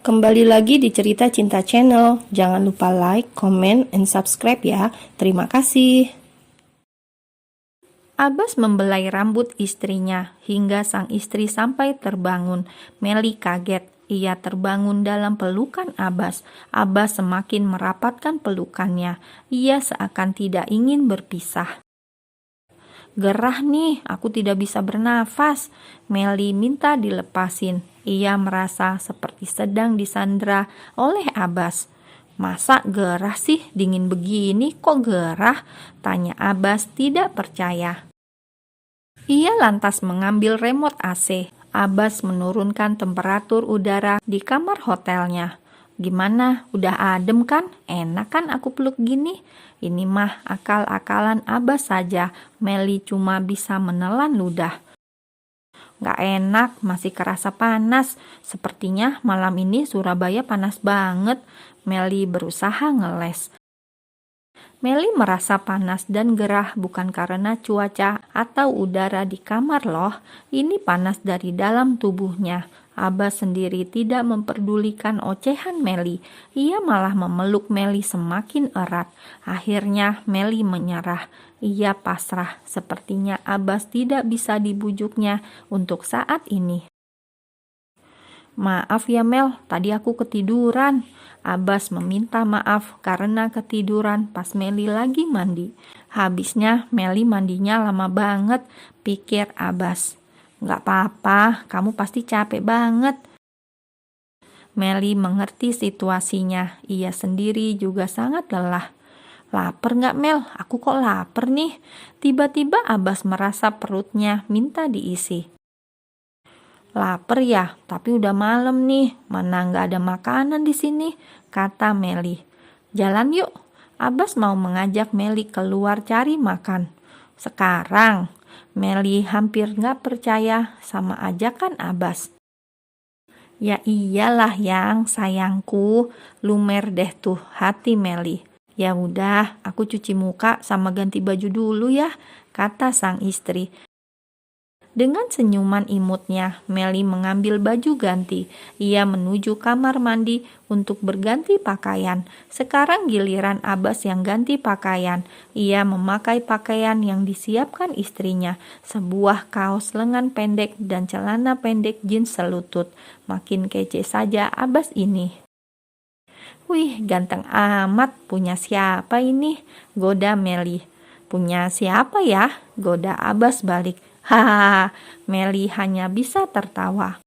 Kembali lagi di Cerita Cinta Channel. Jangan lupa like, comment, and subscribe ya. Terima kasih. Abbas membelai rambut istrinya hingga sang istri sampai terbangun. Meli kaget. Ia terbangun dalam pelukan Abbas. Abbas semakin merapatkan pelukannya. Ia seakan tidak ingin berpisah. Gerah nih, aku tidak bisa bernafas. Meli minta dilepasin. Ia merasa seperti sedang disandra oleh Abbas. Masa gerah sih, dingin begini kok gerah? Tanya Abbas tidak percaya. Ia lantas mengambil remote AC. Abbas menurunkan temperatur udara di kamar hotelnya. Gimana? Udah adem kan? Enak kan aku peluk gini? Ini mah akal-akalan Abbas saja. Meli cuma bisa menelan ludah. Gak enak, masih kerasa panas. Sepertinya malam ini Surabaya panas banget. Meli berusaha ngeles. Meli merasa panas dan gerah bukan karena cuaca atau udara di kamar loh. Ini panas dari dalam tubuhnya. Abbas sendiri tidak memperdulikan ocehan Meli. Ia malah memeluk Meli semakin erat. Akhirnya Meli menyerah. Ia pasrah. Sepertinya Abbas tidak bisa dibujuknya untuk saat ini. Maaf ya Mel, tadi aku ketiduran. Abbas meminta maaf karena ketiduran pas Meli lagi mandi. Habisnya Meli mandinya lama banget, pikir Abbas. Gak apa-apa, kamu pasti capek banget. Meli mengerti situasinya, ia sendiri juga sangat lelah. Laper gak Mel? Aku kok lapar nih. Tiba-tiba Abbas merasa perutnya minta diisi. Laper ya, tapi udah malam nih, mana gak ada makanan di sini, kata Meli. Jalan yuk. Abbas mau mengajak Meli keluar cari makan. Sekarang, Meli hampir gak percaya sama ajakan Abbas. Ya iyalah yang sayangku, lumer deh tuh hati Meli. Ya udah, aku cuci muka sama ganti baju dulu ya, kata sang istri. Dengan senyuman imutnya, Meli mengambil baju ganti. Ia menuju kamar mandi untuk berganti pakaian. Sekarang giliran Abbas yang ganti pakaian. Ia memakai pakaian yang disiapkan istrinya, sebuah kaos lengan pendek dan celana pendek jeans selutut. Makin kece saja Abbas ini. Wih, ganteng amat, punya siapa ini? Goda Meli. Punya siapa ya? Goda Abbas balik. Hahaha, Meli hanya bisa tertawa.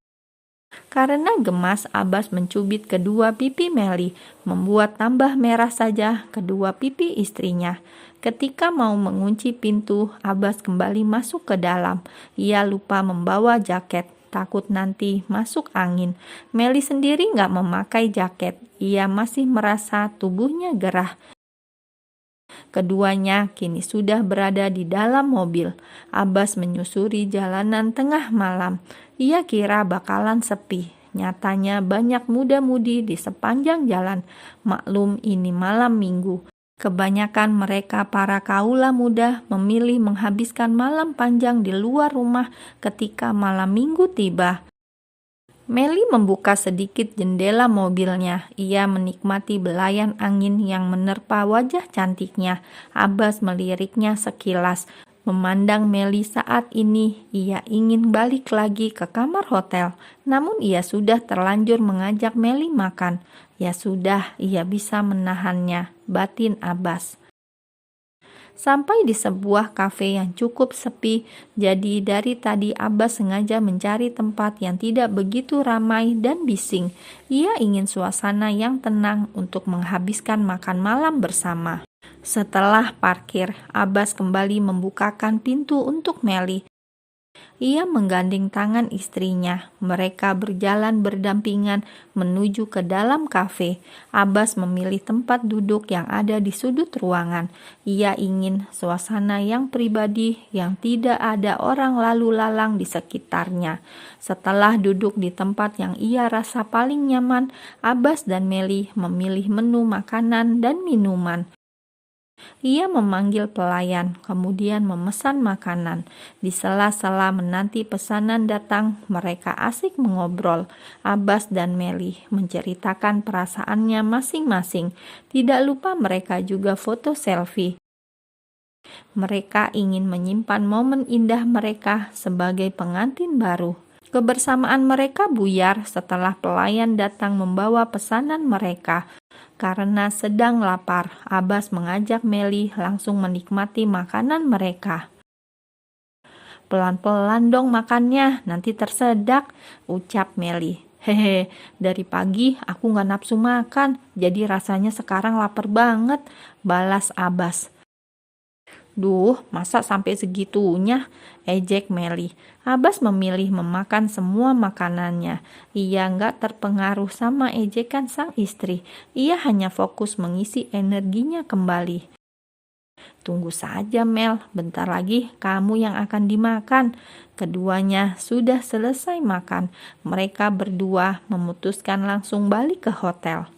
Karena gemas, Abbas mencubit kedua pipi Meli, membuat tambah merah saja kedua pipi istrinya. Ketika mau mengunci pintu, Abbas kembali masuk ke dalam. Ia lupa membawa jaket, takut nanti masuk angin. Meli sendiri gak memakai jaket, ia masih merasa tubuhnya gerah. Keduanya kini sudah berada di dalam mobil. Abbas menyusuri jalanan tengah malam. Ia kira bakalan sepi. Nyatanya banyak muda-mudi di sepanjang jalan. Maklum ini malam minggu. Kebanyakan mereka para kaula muda memilih menghabiskan malam panjang di luar rumah ketika malam minggu tiba. Meli membuka sedikit jendela mobilnya. Ia menikmati belayan angin yang menerpa wajah cantiknya. Abbas meliriknya sekilas. Memandang Meli saat ini, ia ingin balik lagi ke kamar hotel. Namun ia sudah terlanjur mengajak Meli makan. Ya sudah, ia bisa menahannya, batin Abbas. Sampai di sebuah kafe yang cukup sepi, jadi dari tadi Abbas sengaja mencari tempat yang tidak begitu ramai dan bising. Ia ingin suasana yang tenang untuk menghabiskan makan malam bersama. Setelah parkir, Abbas kembali membukakan pintu untuk Meli. Ia menggandeng tangan istrinya. Mereka berjalan berdampingan menuju ke dalam kafe. Abbas memilih tempat duduk yang ada di sudut ruangan. Ia ingin suasana yang pribadi yang tidak ada orang lalu lalang di sekitarnya. Setelah duduk di tempat yang ia rasa paling nyaman, Abbas dan Meli memilih menu makanan dan minuman. Ia memanggil pelayan, kemudian memesan makanan. Di sela-sela menanti pesanan datang, mereka asik mengobrol. Abbas dan Meli menceritakan perasaannya masing-masing. Tidak lupa mereka juga foto selfie. Mereka ingin menyimpan momen indah mereka sebagai pengantin baru. Kebersamaan mereka buyar setelah pelayan datang membawa pesanan mereka. Karena sedang lapar, Abbas mengajak Meli langsung menikmati makanan mereka. "Pelan-pelan dong makannya, nanti tersedak," ucap Meli. "Hehe, dari pagi aku gak nafsu makan, jadi rasanya sekarang lapar banget," balas Abbas. "Duh, masa sampai segitunya?" ejek Meli. Abbas memilih memakan semua makanannya. Ia nggak terpengaruh sama ejekan sang istri. Ia hanya fokus mengisi energinya kembali. "Tunggu saja Mel, bentar lagi kamu yang akan dimakan." Keduanya sudah selesai makan. Mereka berdua memutuskan langsung balik ke hotel.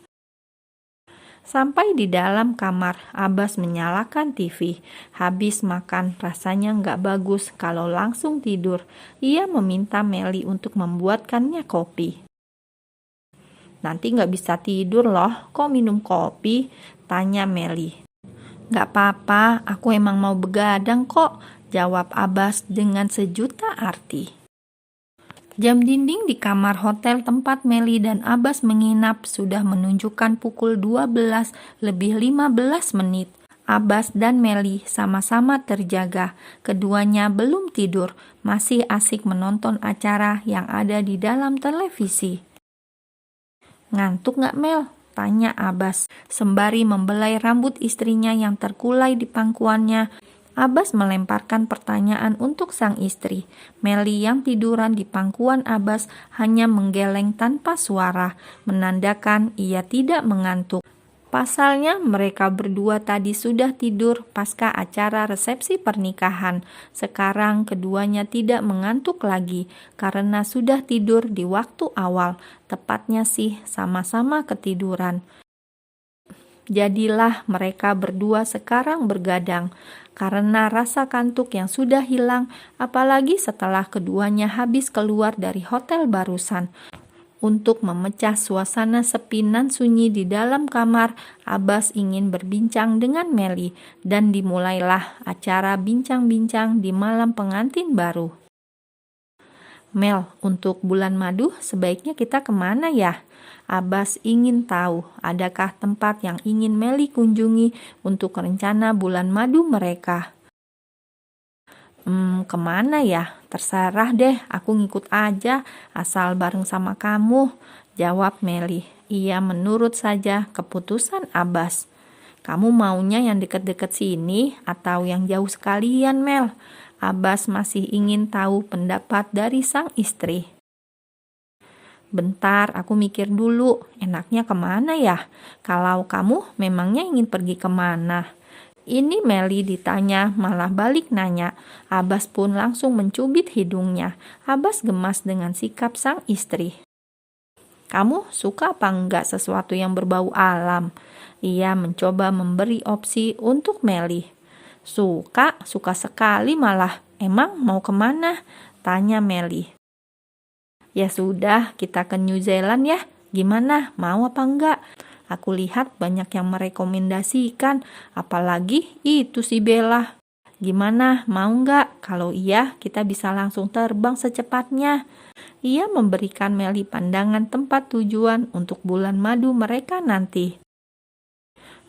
Sampai di dalam kamar, Abbas menyalakan TV. Habis makan, rasanya nggak bagus kalau langsung tidur. Ia meminta Meli untuk membuatkannya kopi. "Nanti nggak bisa tidur loh, kok minum kopi?" tanya Meli. "Nggak apa-apa, aku emang mau begadang kok," jawab Abbas dengan sejuta arti. Jam dinding di kamar hotel tempat Meli dan Abbas menginap sudah menunjukkan pukul 12 lebih 15 menit. Abbas dan Meli sama-sama terjaga. Keduanya belum tidur, masih asik menonton acara yang ada di dalam televisi. "Ngantuk nggak Mel?" tanya Abbas, sembari membelai rambut istrinya yang terkulai di pangkuannya. Abbas melemparkan pertanyaan untuk sang istri. Meli yang tiduran di pangkuan Abbas hanya menggeleng tanpa suara, menandakan ia tidak mengantuk. Pasalnya mereka berdua tadi sudah tidur pasca acara resepsi pernikahan. Sekarang keduanya tidak mengantuk lagi karena sudah tidur di waktu awal. Tepatnya sih sama-sama ketiduran. Jadilah mereka berdua sekarang bergadang karena rasa kantuk yang sudah hilang, apalagi setelah keduanya habis keluar dari hotel barusan. Untuk memecah suasana sepi nan sunyi di dalam kamar, Abbas ingin berbincang dengan Meli, dan dimulailah acara bincang-bincang di malam pengantin baru. "Mel, untuk bulan madu sebaiknya kita kemana ya?" Abbas ingin tahu, adakah tempat yang ingin Meli kunjungi untuk rencana bulan madu mereka. Kemana ya? Terserah deh, aku ngikut aja, asal bareng sama kamu," jawab Meli. Ia menurut saja keputusan Abbas. "Kamu maunya yang deket-deket sini atau yang jauh sekalian, Mel?" Abbas masih ingin tahu pendapat dari sang istri. "Bentar, aku mikir dulu, enaknya kemana ya? Kalau kamu memangnya ingin pergi kemana?" Ini Meli ditanya malah balik nanya. Abbas pun langsung mencubit hidungnya. Abbas gemas dengan sikap sang istri. "Kamu suka apa enggak sesuatu yang berbau alam?" Ia mencoba memberi opsi untuk Meli. Suka sekali malah. "Emang mau kemana?" tanya Meli. "Ya sudah, kita ke New Zealand ya. Gimana, mau apa enggak? Aku lihat banyak yang merekomendasikan, apalagi itu si Bella. Gimana, mau enggak? Kalau iya, kita bisa langsung terbang secepatnya." Ia memberikan Meli pandangan tempat tujuan untuk bulan madu mereka nanti.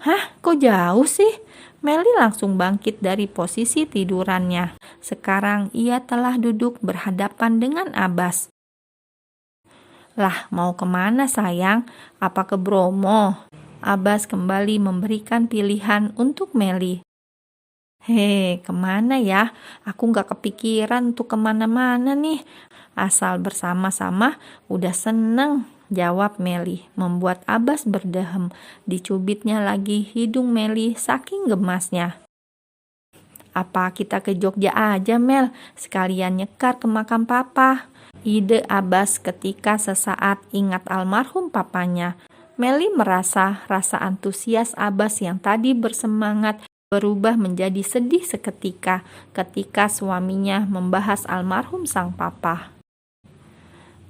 "Hah, kok jauh sih?" Meli langsung bangkit dari posisi tidurannya. Sekarang ia telah duduk berhadapan dengan Abbas. "Lah, mau kemana sayang? Apa ke Bromo?" Abbas kembali memberikan pilihan untuk Meli. Kemana ya? Aku gak kepikiran untuk kemana-mana nih. Asal bersama-sama udah seneng," jawab Meli, membuat Abbas berdehem. Dicubitnya lagi hidung Meli saking gemasnya. "Apa kita ke Jogja aja, Mel? Sekalian nyekar ke makam papa," ide Abbas ketika sesaat ingat almarhum papanya. Meli merasa rasa antusias Abbas yang tadi bersemangat berubah menjadi sedih seketika ketika suaminya membahas almarhum sang papa.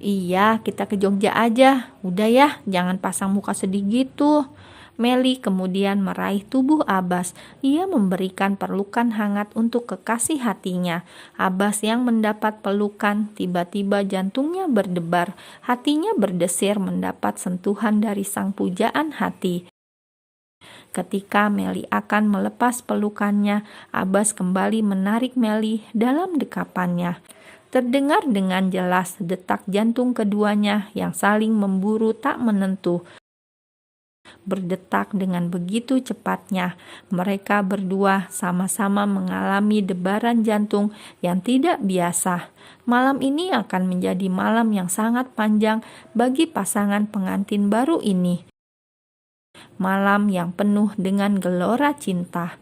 Iya, kita ke Jogja aja. Udah ya, jangan pasang muka sedih gitu. Meli kemudian meraih tubuh Abbas. Ia memberikan pelukan hangat untuk kekasih hatinya. Abbas yang mendapat pelukan, tiba-tiba jantungnya berdebar. Hatinya berdesir mendapat sentuhan dari sang pujaan hati. Ketika Meli akan melepas pelukannya, Abbas kembali menarik Meli dalam dekapannya. Terdengar dengan jelas detak jantung keduanya yang saling memburu tak menentu. Berdetak dengan begitu cepatnya, mereka berdua sama-sama mengalami debaran jantung yang tidak biasa. Malam ini akan menjadi malam yang sangat panjang bagi pasangan pengantin baru ini. Malam yang penuh dengan gelora cinta.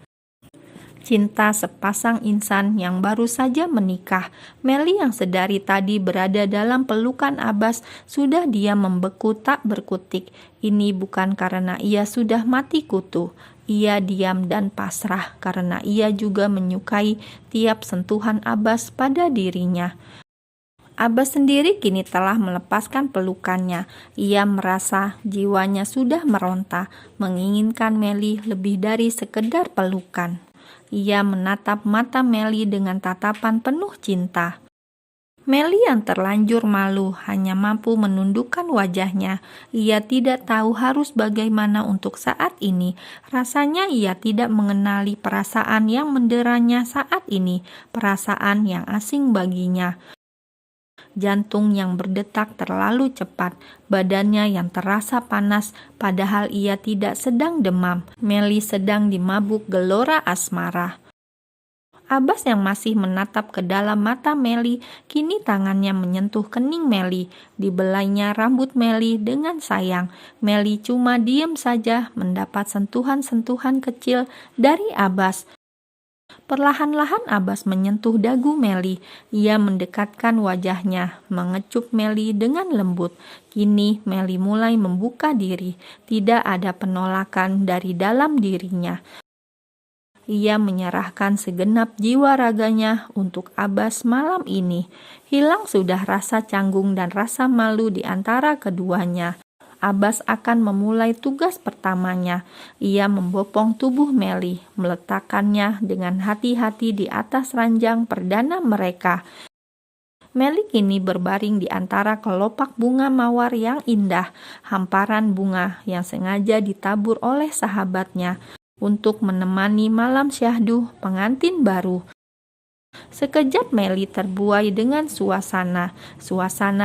Cinta sepasang insan yang baru saja menikah. Meli yang sedari tadi berada dalam pelukan Abbas sudah diam membeku tak berkutik. Ini bukan karena ia sudah mati kutu. Ia diam dan pasrah karena ia juga menyukai tiap sentuhan Abbas pada dirinya. Abbas sendiri kini telah melepaskan pelukannya. Ia merasa jiwanya sudah meronta, menginginkan Meli lebih dari sekedar pelukan. Ia menatap mata Meli dengan tatapan penuh cinta. Meli yang terlanjur malu hanya mampu menundukkan wajahnya. Ia tidak tahu harus bagaimana untuk saat ini. Rasanya ia tidak mengenali perasaan yang menderanya saat ini, perasaan yang asing baginya. Jantung yang berdetak terlalu cepat, badannya yang terasa panas, padahal ia tidak sedang demam. Meli sedang dimabuk gelora asmara. Abbas yang masih menatap ke dalam mata Meli, kini tangannya menyentuh kening Meli. Dibelainya rambut Meli dengan sayang. Meli cuma diam saja mendapat sentuhan-sentuhan kecil dari Abbas. Perlahan-lahan Abbas menyentuh dagu Meli. Ia mendekatkan wajahnya, mengecup Meli dengan lembut. Kini Meli mulai membuka diri. Tidak ada penolakan dari dalam dirinya. Ia menyerahkan segenap jiwa raganya untuk Abbas malam ini. Hilang sudah rasa canggung dan rasa malu di antara keduanya. Abbas akan memulai tugas pertamanya. Ia membopong tubuh Meli, meletakkannya dengan hati-hati di atas ranjang perdana mereka. Meli kini berbaring di antara kelopak bunga mawar yang indah, hamparan bunga yang sengaja ditabur oleh sahabatnya untuk menemani malam syahdu pengantin baru. Sekejap Meli terbuai dengan suasana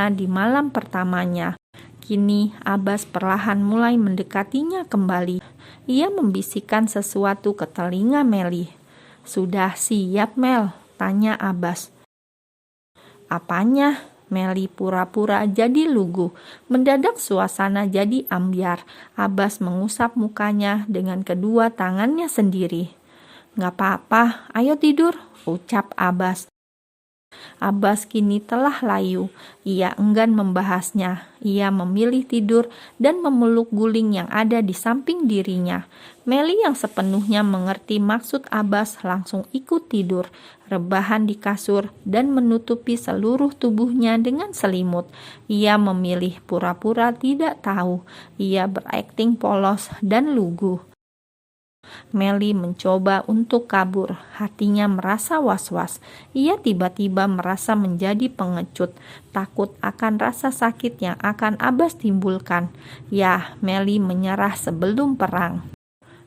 di malam pertamanya. Kini Abbas perlahan mulai mendekatinya kembali. Ia membisikkan sesuatu ke telinga Meli. "Sudah siap, Mel?" tanya Abbas. "Apanya?" Meli pura-pura jadi lugu. Mendadak suasana jadi ambyar. Abbas mengusap mukanya dengan kedua tangannya sendiri. "Gak apa-apa, ayo tidur," ucap Abbas. Abbas kini telah layu. Ia enggan membahasnya. Ia memilih tidur dan memeluk guling yang ada di samping dirinya. Meli yang sepenuhnya mengerti maksud Abbas langsung ikut tidur, rebahan di kasur dan menutupi seluruh tubuhnya dengan selimut. Ia memilih pura-pura tidak tahu. Ia berakting polos dan lugu. Meli mencoba untuk kabur, hatinya merasa was-was. Ia tiba-tiba merasa menjadi pengecut, takut akan rasa sakit yang akan Abbas timbulkan. Ya, Meli menyerah sebelum perang.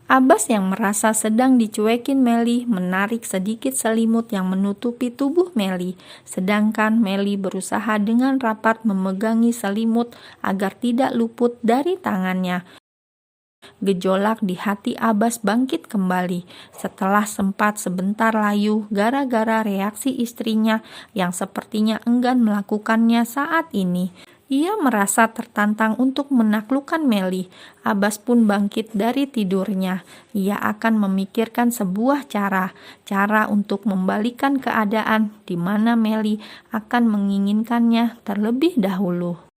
Abbas yang merasa sedang dicuekin Meli menarik sedikit selimut yang menutupi tubuh Meli, sedangkan Meli berusaha dengan rapat memegangi selimut agar tidak luput dari tangannya. Gejolak di hati Abbas bangkit kembali setelah sempat sebentar layu gara-gara reaksi istrinya yang sepertinya enggan melakukannya saat ini. Ia merasa tertantang untuk menaklukkan Meli. Abbas pun bangkit dari tidurnya. Ia akan memikirkan sebuah cara untuk membalikan keadaan di mana Meli akan menginginkannya terlebih dahulu.